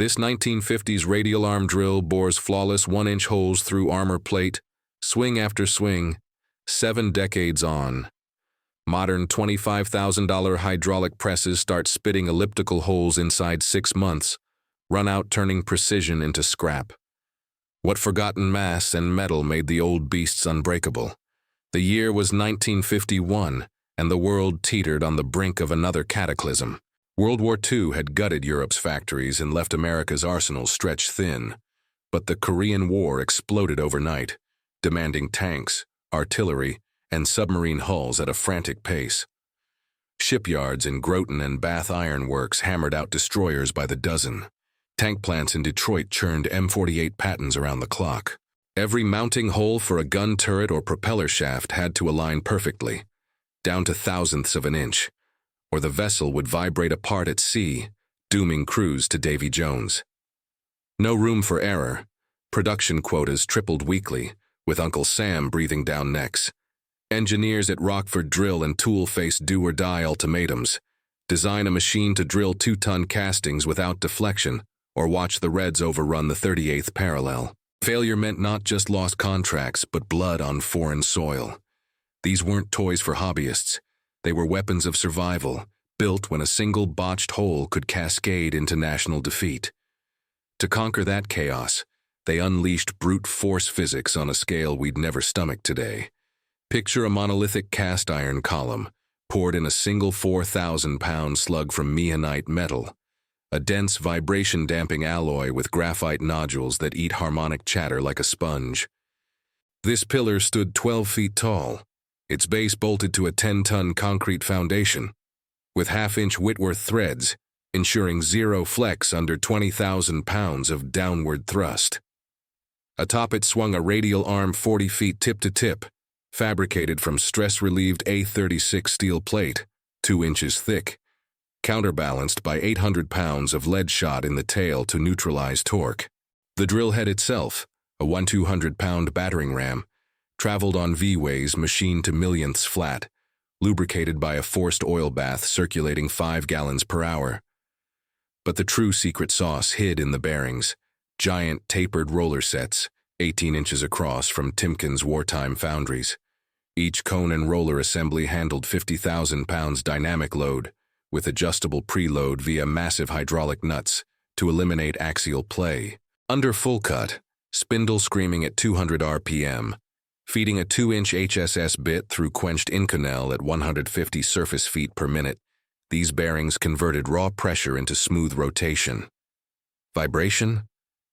This 1950s radial arm drill bores flawless 1-inch holes through armor plate, swing after swing, 7 decades on. Modern $25,000 hydraulic presses start spitting elliptical holes inside 6 months, runout turning precision into scrap. What forgotten mass and metal made the old beasts unbreakable? The year was 1951, and the world teetered on the brink of another cataclysm. World War II had gutted Europe's factories and left America's arsenals stretched thin. But the Korean War exploded overnight, demanding tanks, artillery, and submarine hulls at a frantic pace. Shipyards in Groton and Bath Iron Works hammered out destroyers by the dozen. Tank plants in Detroit churned M48 Pattons around the clock. Every mounting hole for a gun turret or propeller shaft had to align perfectly, down to thousandths of an inch, or the vessel would vibrate apart at sea, dooming crews to Davy Jones. No room for error. Production quotas tripled weekly, with Uncle Sam breathing down necks. Engineers at Rockford Drill and Tool faced do-or-die ultimatums. Design a machine to drill 2-ton castings without deflection, or watch the Reds overrun the 38th parallel. Failure meant not just lost contracts, but blood on foreign soil. These weren't toys for hobbyists. They were weapons of survival, built when a single botched hole could cascade into national defeat. To conquer that chaos, they unleashed brute force physics on a scale we'd never stomach today. Picture a monolithic cast iron column, poured in a single 4,000-pound slug from mehanite metal, a dense vibration-damping alloy with graphite nodules that eat harmonic chatter like a sponge. This pillar stood 12 feet tall, its base bolted to a 10-ton concrete foundation, with half-inch Whitworth threads, ensuring zero flex under 20,000 pounds of downward thrust. Atop it swung a radial arm 40 feet tip-to-tip, fabricated from stress-relieved A36 steel plate, 2 inches thick, counterbalanced by 800 pounds of lead shot in the tail to neutralize torque. The drill head itself, a 1,200-pound battering ram, traveled on V-ways machined to millionths flat, lubricated by a forced oil bath circulating 5 gallons per hour. But the true secret sauce hid in the bearings, giant tapered roller sets, 18 inches across from Timken's wartime foundries. Each cone and roller assembly handled 50,000 pounds dynamic load, with adjustable preload via massive hydraulic nuts to eliminate axial play. Under full cut, spindle screaming at 200 RPM, feeding a 2-inch HSS bit through quenched Inconel at 150 surface feet per minute, these bearings converted raw pressure into smooth rotation. Vibration?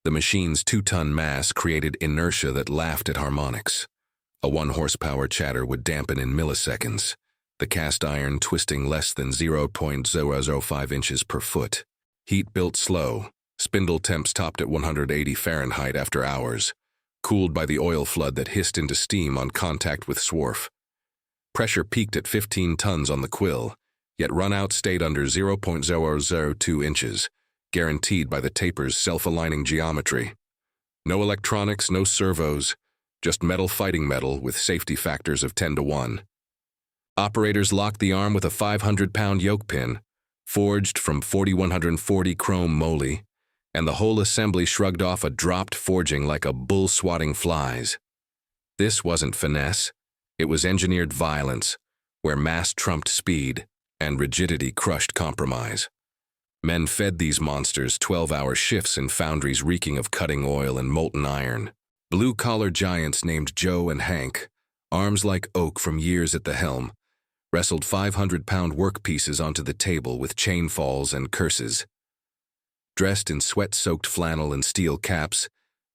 The machine's 2-ton mass created inertia that laughed at harmonics. A 1-horsepower chatter would dampen in milliseconds, the cast iron twisting less than 0.005 inches per foot. Heat built slow, spindle temps topped at 180 Fahrenheit after hours, cooled by the oil flood that hissed into steam on contact with swarf. Pressure peaked at 15 tons on the quill, yet runout stayed under 0.002 inches, guaranteed by the taper's self-aligning geometry. No electronics, no servos, just metal fighting metal with safety factors of 10-to-1. Operators locked the arm with a 500-pound yoke pin, forged from 4140 chrome moly, and the whole assembly shrugged off a dropped forging like a bull swatting flies. This wasn't finesse, it was engineered violence, where mass trumped speed and rigidity crushed compromise. Men fed these monsters 12-hour shifts in foundries reeking of cutting oil and molten iron. Blue-collar giants named Joe and Hank, arms like oak from years at the helm, wrestled 500-pound workpieces onto the table with chain falls and curses. Dressed in sweat-soaked flannel and steel caps,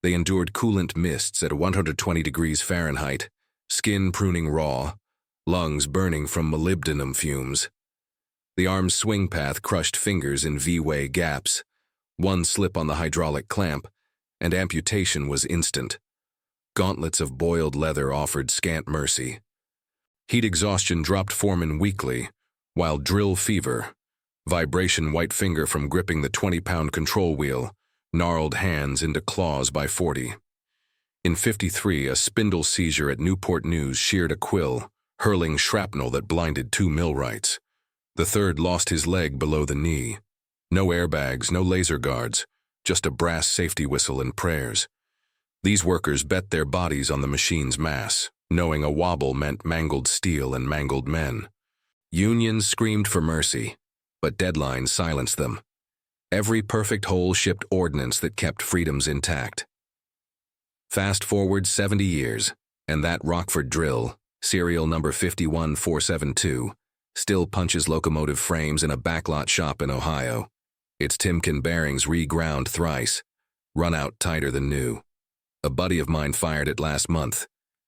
they endured coolant mists at 120 degrees Fahrenheit, skin pruning raw, lungs burning from molybdenum fumes. The arm's swing path crushed fingers in V-way gaps. One slip on the hydraulic clamp, and amputation was instant. Gauntlets of boiled leather offered scant mercy. Heat exhaustion dropped foremen weekly, while drill fever, vibration white finger from gripping the 20-pound control wheel, gnarled hands into claws by 40. In '53, a spindle seizure at Newport News sheared a quill, hurling shrapnel that blinded 2 millwrights. The third lost his leg below the knee. No airbags, no laser guards, just a brass safety whistle and prayers. These workers bet their bodies on the machine's mass, knowing a wobble meant mangled steel and mangled men. Unions screamed for mercy, but deadlines silenced them. Every perfect hole shipped ordnance that kept freedoms intact. Fast forward 70 years, and that Rockford drill, serial number 51472, still punches locomotive frames in a backlot shop in Ohio. Its Timken bearings reground thrice, run out tighter than new. A buddy of mine fired it last month.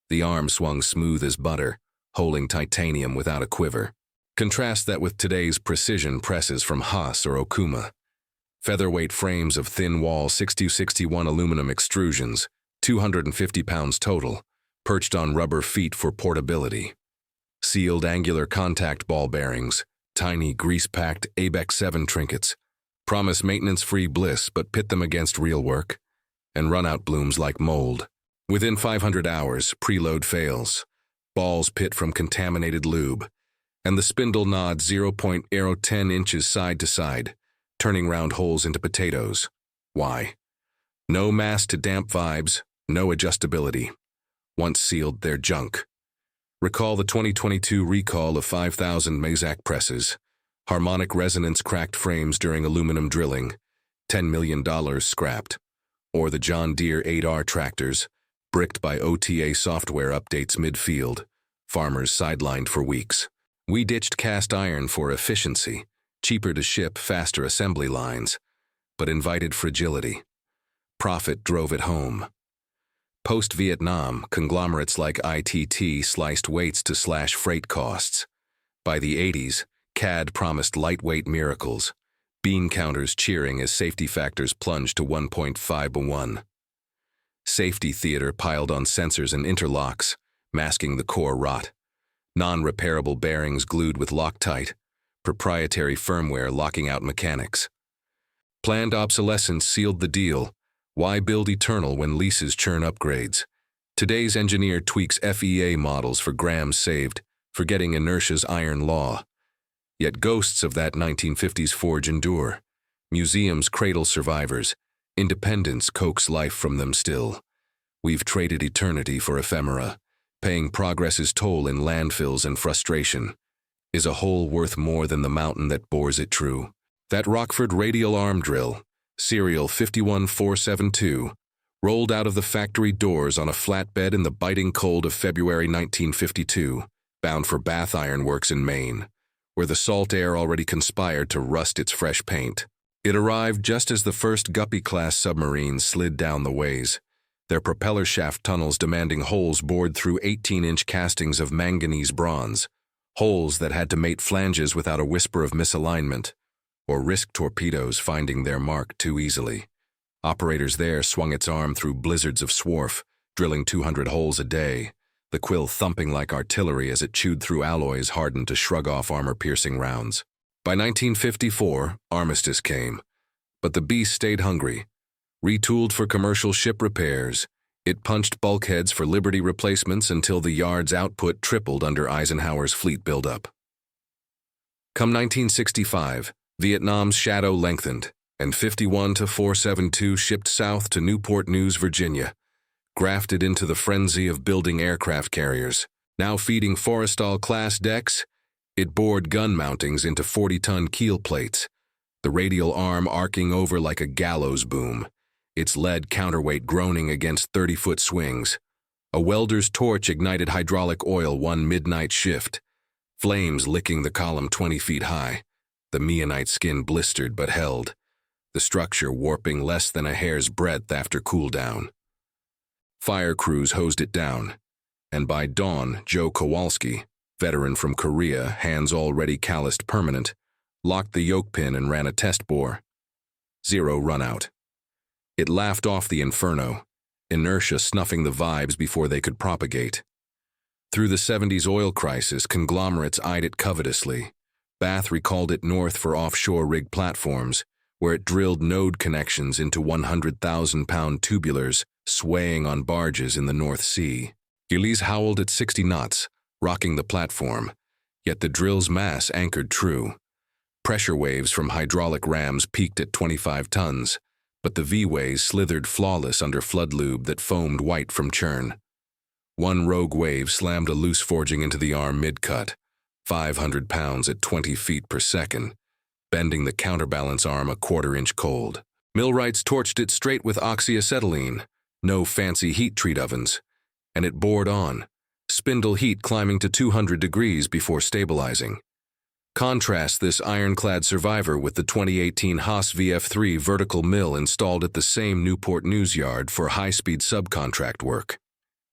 The arm swung smooth as butter, holding titanium without a quiver. Contrast that with today's precision presses from Haas or Okuma. Featherweight frames of thin-wall 6261 aluminum extrusions, 250 pounds total, perched on rubber feet for portability. Sealed angular contact ball bearings, tiny grease-packed ABEX 7 trinkets, promise maintenance-free bliss but pit them against real work, and runout blooms like mold. Within 500 hours, preload fails, balls pit from contaminated lube, and the spindle nods 0.010 inches side to side, turning round holes into potatoes. Why? No mass to damp vibes, no adjustability. Once sealed, they're junk. Recall the 2022 recall of 5,000 Mazak presses, harmonic resonance cracked frames during aluminum drilling, $10 million scrapped. Or the John Deere 8R tractors, bricked by OTA software updates midfield, farmers sidelined for weeks. We ditched cast iron for efficiency, cheaper to ship, faster assembly lines, but invited fragility. Profit drove it home. Post-Vietnam, conglomerates like ITT sliced weights to slash freight costs. By the 80s, CAD promised lightweight miracles, bean counters cheering as safety factors plunged to 1.5:1. Safety theater piled on sensors and interlocks, masking the core rot. Non-repairable bearings glued with Loctite, proprietary firmware locking out mechanics. Planned obsolescence sealed the deal. Why build eternal when leases churn upgrades? Today's engineer tweaks FEA models for grams saved, forgetting inertia's iron law. Yet ghosts of that 1950s forge endure. Museums cradle survivors. Independence coax life from them still. We've traded eternity for ephemera, paying progress's toll in landfills and frustration. Is a hole worth more than the mountain that bores it true? That Rockford Radial arm drill, serial 51472, rolled out of the factory doors on a flatbed in the biting cold of February 1952, bound for Bath Iron Works in Maine, where the salt air already conspired to rust its fresh paint. It arrived just as the first Guppy-class submarines slid down the ways, their propeller shaft tunnels demanding holes bored through 18-inch castings of manganese bronze, holes that had to mate flanges without a whisper of misalignment, or risk torpedoes finding their mark too easily. Operators there swung its arm through blizzards of swarf, drilling 200 holes a day, the quill thumping like artillery as it chewed through alloys hardened to shrug off armor-piercing rounds. By 1954, armistice came, but the beast stayed hungry. Retooled for commercial ship repairs, it punched bulkheads for Liberty replacements until the yard's output tripled under Eisenhower's fleet buildup. Come 1965, Vietnam's shadow lengthened, and 51472 shipped south to Newport News, Virginia, grafted into the frenzy of building aircraft carriers. Now feeding Forrestal-class decks, it bored gun mountings into 40-ton keel plates, the radial arm arcing over like a gallows boom, its lead counterweight groaning against 30-foot swings. A welder's torch ignited hydraulic oil one midnight shift, flames licking the column 20 feet high. The meionite skin blistered but held, the structure warping less than a hair's breadth after cool-down. Fire crews hosed it down, and by dawn, Joe Kowalski, veteran from Korea, hands already calloused permanent, locked the yoke pin and ran a test bore. 0 runout. It laughed off the inferno, inertia snuffing the vibes before they could propagate. Through the 70s oil crisis, conglomerates eyed it covetously. Bath recalled it north for offshore rig platforms, where it drilled node connections into 100,000-pound tubulars swaying on barges in the North Sea. Gillies howled at 60 knots, rocking the platform, yet the drill's mass anchored true. Pressure waves from hydraulic rams peaked at 25 tons, but the V-ways slithered flawless under flood lube that foamed white from churn. One rogue wave slammed a loose forging into the arm mid-cut, 500 pounds at 20 feet per second, bending the counterbalance arm a quarter-inch cold. Millwrights torched it straight with oxyacetylene, no fancy heat treat ovens, and it bored on, spindle heat climbing to 200 degrees before stabilizing. Contrast this ironclad survivor with the 2018 Haas VF3 vertical mill installed at the same Newport News yard for high-speed subcontract work.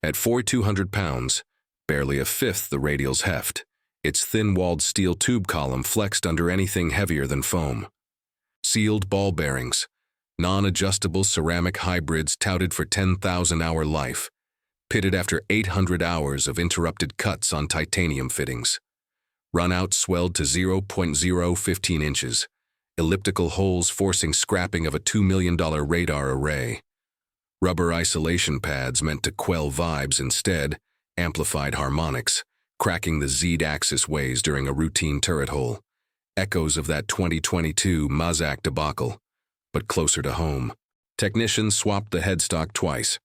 At 4,200 pounds, barely a fifth the Radial's heft, its thin-walled steel tube column flexed under anything heavier than foam. Sealed ball bearings, non-adjustable ceramic hybrids touted for 10,000-hour life, pitted after 800 hours of interrupted cuts on titanium fittings. Runout swelled to 0.015 inches, elliptical holes forcing scrapping of a $2 million radar array. Rubber isolation pads meant to quell vibes instead, amplified harmonics, cracking the Z-axis ways during a routine turret hole. Echoes of that 2022 Mazak debacle, but closer to home. Technicians swapped the headstock twice.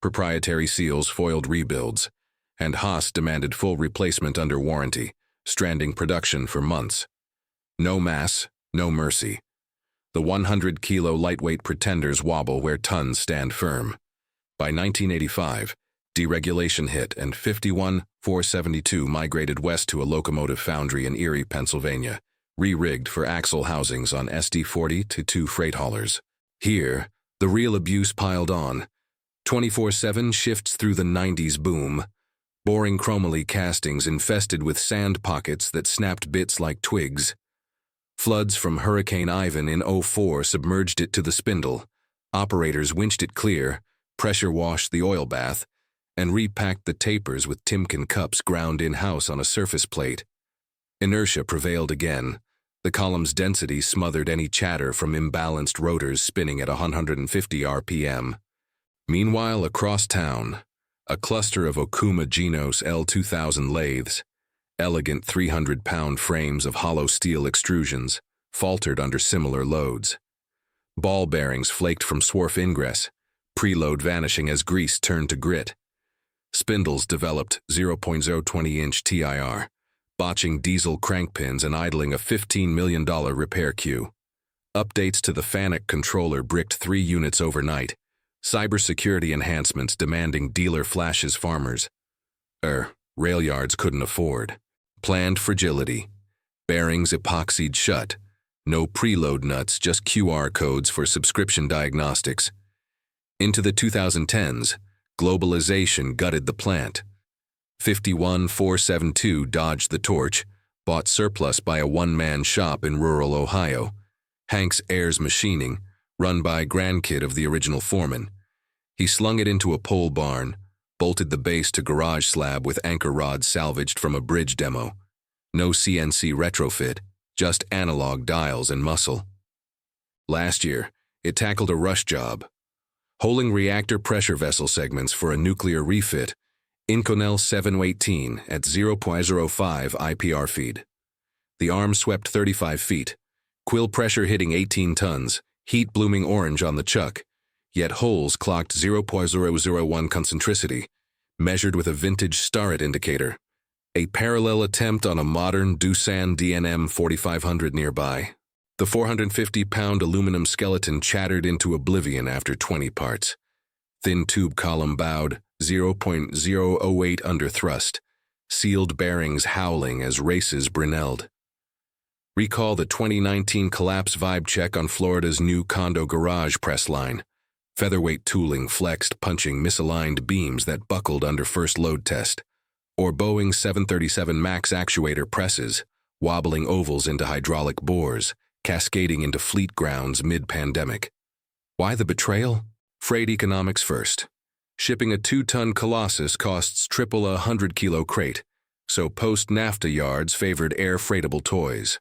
Proprietary seals foiled rebuilds, and Haas demanded full replacement under warranty, stranding production for months. No mass, no mercy. The 100-kilo lightweight pretenders wobble where tons stand firm. By 1985, deregulation hit and 51-472 migrated west to a locomotive foundry in Erie, Pennsylvania, re-rigged for axle housings on SD-40-2 freight haulers. Here, the real abuse piled on. 24/7 shifts through the 90s boom. Boring chromoly castings infested with sand pockets that snapped bits like twigs. Floods from Hurricane Ivan in '04 submerged it to the spindle. Operators winched it clear, pressure-washed the oil bath, and repacked the tapers with Timken cups ground in-house on a surface plate. Inertia prevailed again. The column's density smothered any chatter from imbalanced rotors spinning at 150 RPM. Meanwhile, across town, a cluster of Okuma Genos L2000 lathes, elegant 300-pound frames of hollow steel extrusions, faltered under similar loads. Ball bearings flaked from swarf ingress, preload vanishing as grease turned to grit. Spindles developed 0.020-inch TIR, botching diesel crankpins and idling a $15 million repair queue. Updates to the FANUC controller bricked 3 units overnight, cybersecurity enhancements demanding dealer flashes farmers. Rail yards couldn't afford. Planned fragility. Bearings epoxied shut. No preload nuts, just QR codes for subscription diagnostics. Into the 2010s, globalization gutted the plant. 51-472 dodged the torch, bought surplus by a one-man shop in rural Ohio. Hank's Ayers Machining, run by grandkid of the original foreman. He slung it into a pole barn, bolted the base to garage slab with anchor rods salvaged from a bridge demo. No CNC retrofit, just analog dials and muscle. Last year, it tackled a rush job. Holing reactor pressure vessel segments for a nuclear refit, Inconel 718 at 0.05 IPR feed. The arm swept 35 feet, quill pressure hitting 18 tons, heat blooming orange on the chuck, yet holes clocked 0.001 concentricity, measured with a vintage Starrett indicator. A parallel attempt on a modern Doosan DNM 4500 nearby. The 450-pound aluminum skeleton chattered into oblivion after 20 parts. Thin tube column bowed, 0.008 under thrust, sealed bearings howling as races brunelled. Recall the 2019 collapse vibe check on Florida's new condo garage press line. Featherweight tooling flexed, punching misaligned beams that buckled under first load test. Or Boeing 737 MAX actuator presses, wobbling ovals into hydraulic bores, cascading into fleet grounds mid-pandemic. Why the betrayal? Freight economics first. Shipping a 2-ton Colossus costs triple a 100-kilo crate, so post-NAFTA yards favored air-freightable toys.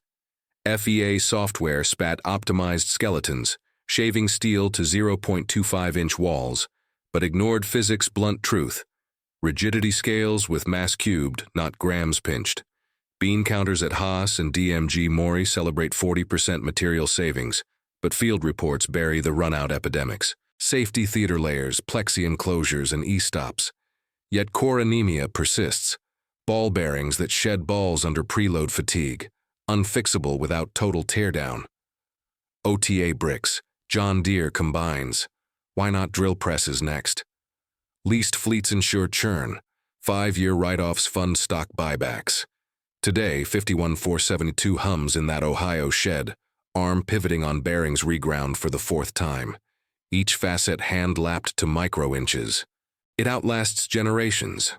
FEA software spat optimized skeletons, shaving steel to 0.25-inch walls, but ignored physics' blunt truth. Rigidity scales with mass cubed, not grams pinched. Bean counters at Haas and DMG Mori celebrate 40% material savings, but field reports bury the runout epidemics. Safety theater layers, plexi enclosures, and e-stops. Yet core anemia persists. Ball bearings that shed balls under preload fatigue, unfixable without total teardown. OTA bricks, John Deere combines. Why not drill presses next? Leased fleets ensure churn. 5-year write-offs fund stock buybacks. Today, 51472 hums in that Ohio shed, arm pivoting on bearings reground for the 4th time. Each facet hand-lapped to micro-inches. It outlasts generations,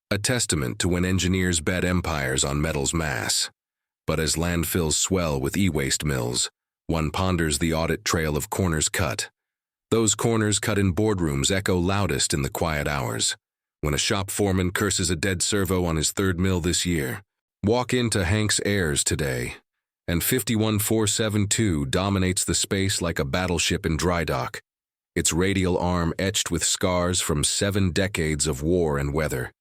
a testament to when engineers bet empires on metal's mass. But as landfills swell with e-waste mills, one ponders the audit trail of corners cut. Those corners cut in boardrooms echo loudest in the quiet hours. When a shop foreman curses a dead servo on his 3rd mill this year, walk into Hank's Airs today, and 51472 dominates the space like a battleship in dry dock, its radial arm etched with scars from 7 decades of war and weather,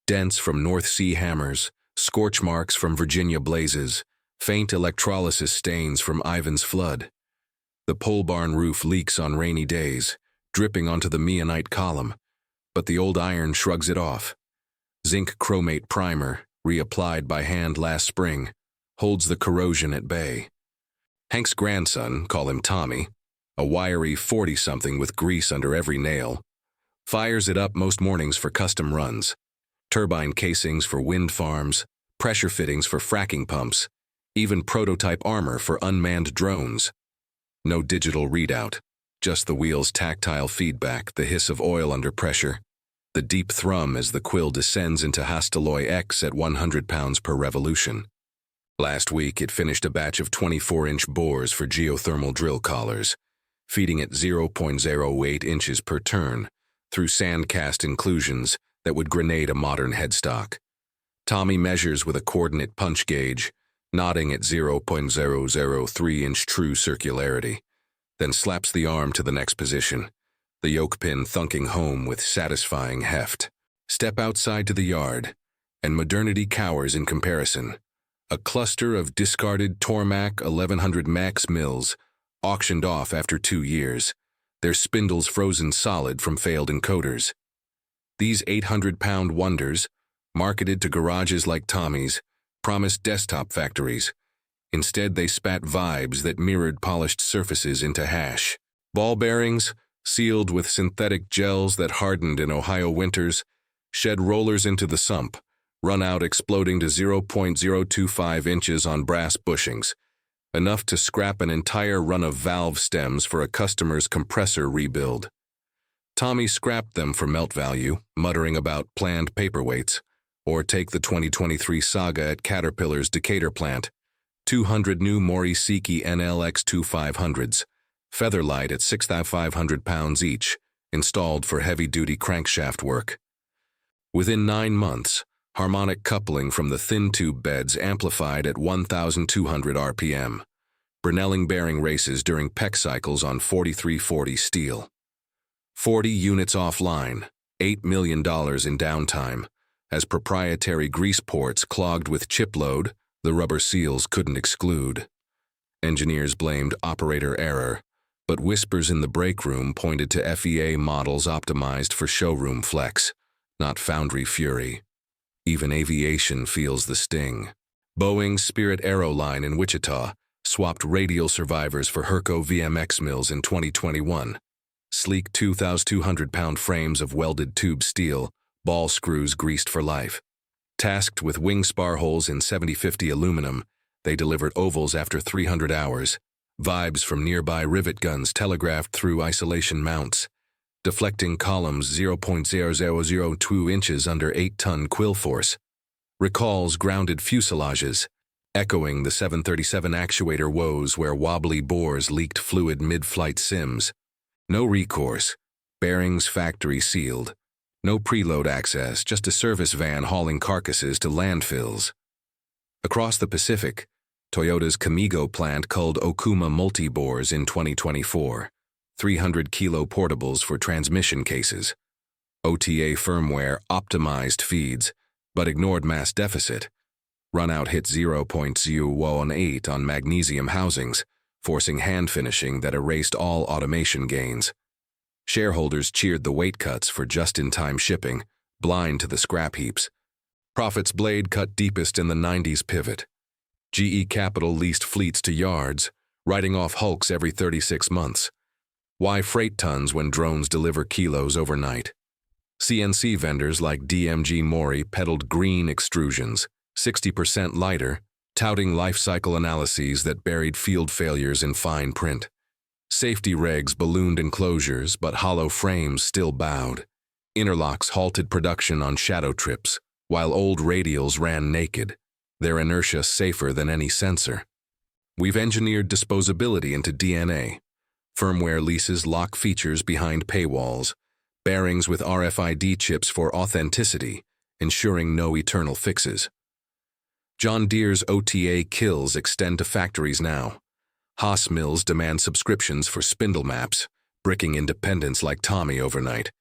dents from North Sea hammers, scorch marks from Virginia blazes, faint electrolysis stains from Ivan's flood. The pole barn roof leaks on rainy days, dripping onto the meionite column, but the old iron shrugs it off. Zinc chromate primer, reapplied by hand last spring, holds the corrosion at bay. Hank's grandson, call him Tommy, a wiry 40-something with grease under every nail, fires it up most mornings for custom runs. Turbine casings for wind farms, pressure fittings for fracking pumps, even prototype armor for unmanned drones. No digital readout, just the wheel's tactile feedback, the hiss of oil under pressure, the deep thrum as the quill descends into Hastelloy X at 100 pounds per revolution. Last week, it finished a batch of 24-inch bores for geothermal drill collars, feeding at 0.08 inches per turn through sand-cast inclusions that would grenade a modern headstock. Tommy measures with a coordinate punch gauge, nodding at 0.003-inch true circularity, then slaps the arm to the next position, the yoke pin thunking home with satisfying heft. Step outside to the yard, and Modernity cowers in comparison. A cluster of discarded Tormac 1100 Max mills, auctioned off after 2 years, their spindles frozen solid from failed encoders. These 800-pound wonders, marketed to garages like Tommy's, promised desktop factories. Instead, they spat vibes that mirrored polished surfaces into hash. Ball bearings, sealed with synthetic gels that hardened in Ohio winters, shed rollers into the sump, runout exploding to 0.025 inches on brass bushings, enough to scrap an entire run of valve stems for a customer's compressor rebuild. Tommy scrapped them for melt value, muttering about planned paperweights, or take the 2023 saga at Caterpillar's Decatur plant, 200 new Morisiki NLX2500s, featherlight at 6,500 pounds each, installed for heavy-duty crankshaft work. Within 9 months, harmonic coupling from the thin tube beds amplified at 1,200 RPM, Brunelling bearing races during PEC cycles on 4340 steel. 40 units offline, $8 million in downtime, as proprietary grease ports clogged with chip load the rubber seals couldn't exclude. Engineers blamed operator error, but whispers in the break room pointed to FEA models optimized for showroom flex, not foundry fury. Even aviation feels the sting. Boeing's Spirit Aeroline in Wichita swapped radial survivors for Herco VMX mills in 2021. Sleek 2,200-pound frames of welded tube steel, ball screws greased for life. Tasked with wing spar holes in 7050 aluminum, they delivered ovals after 300 hours. Vibes from nearby rivet guns telegraphed through isolation mounts, deflecting columns 0.0002 inches under 8-ton quill force. Recalls grounded fuselages, echoing the 737 actuator woes where wobbly bores leaked fluid mid-flight sims. No recourse, bearings factory sealed. No preload access, just a service van hauling carcasses to landfills. Across the Pacific, Toyota's Kamigo plant culled Okuma multi-bores in 2024, 300-kilo portables for transmission cases. OTA firmware optimized feeds, but ignored mass deficit. Runout hit 0.018 on magnesium housings, forcing hand finishing that erased all automation gains. Shareholders cheered the weight cuts for just-in-time shipping, blind to the scrap heaps. Profit's blade cut deepest in the 90s pivot. GE Capital leased fleets to yards, writing off hulks every 36 months. Why freight tons when drones deliver kilos overnight? CNC vendors like DMG Mori peddled green extrusions, 60% lighter, touting life cycle analyses that buried field failures in fine print. Safety regs ballooned enclosures, but hollow frames still bowed. Interlocks halted production on shadow trips, while old radials ran naked, their inertia safer than any sensor. We've engineered disposability into DNA. Firmware leases lock features behind paywalls, bearings with RFID chips for authenticity, ensuring no eternal fixes. John Deere's OTA kills extend to factories now. Haas mills demand subscriptions for spindle maps, bricking independence like Tommy overnight.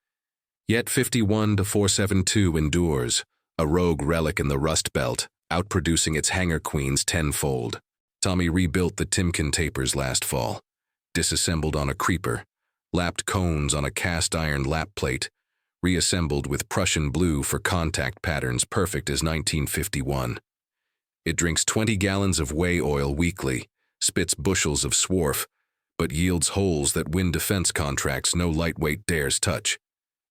Yet 51-472 endures, a rogue relic in the Rust Belt, outproducing its hanger queens tenfold. Tommy rebuilt the Timken tapers last fall, disassembled on a creeper, lapped cones on a cast-iron lap plate, reassembled with Prussian blue for contact patterns perfect as 1951. It drinks 20 gallons of whey oil weekly, spits bushels of swarf, but yields holes that win defense contracts no lightweight dares touch.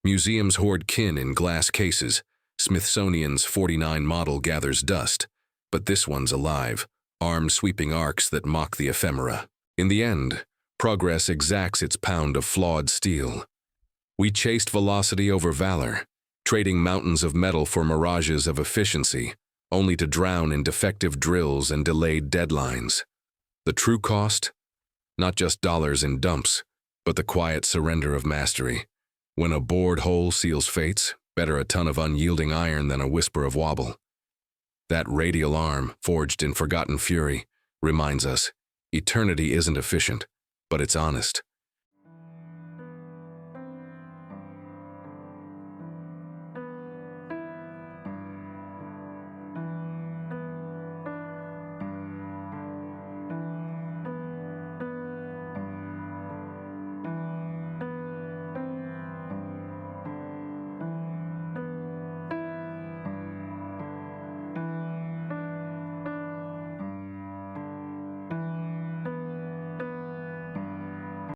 Museums hoard kin in glass cases. Smithsonian's 49 model gathers dust, but this one's alive, armed sweeping arcs that mock the ephemera. In the end, progress exacts its pound of flawed steel. We chased velocity over valor, trading mountains of metal for mirages of efficiency, only to drown in defective drills and delayed deadlines. The true cost? Not just dollars in dumps, but the quiet surrender of mastery. When a bored hole seals fates, better a ton of unyielding iron than a whisper of wobble. That radial arm, forged in forgotten fury, reminds us, eternity isn't efficient, but it's honest.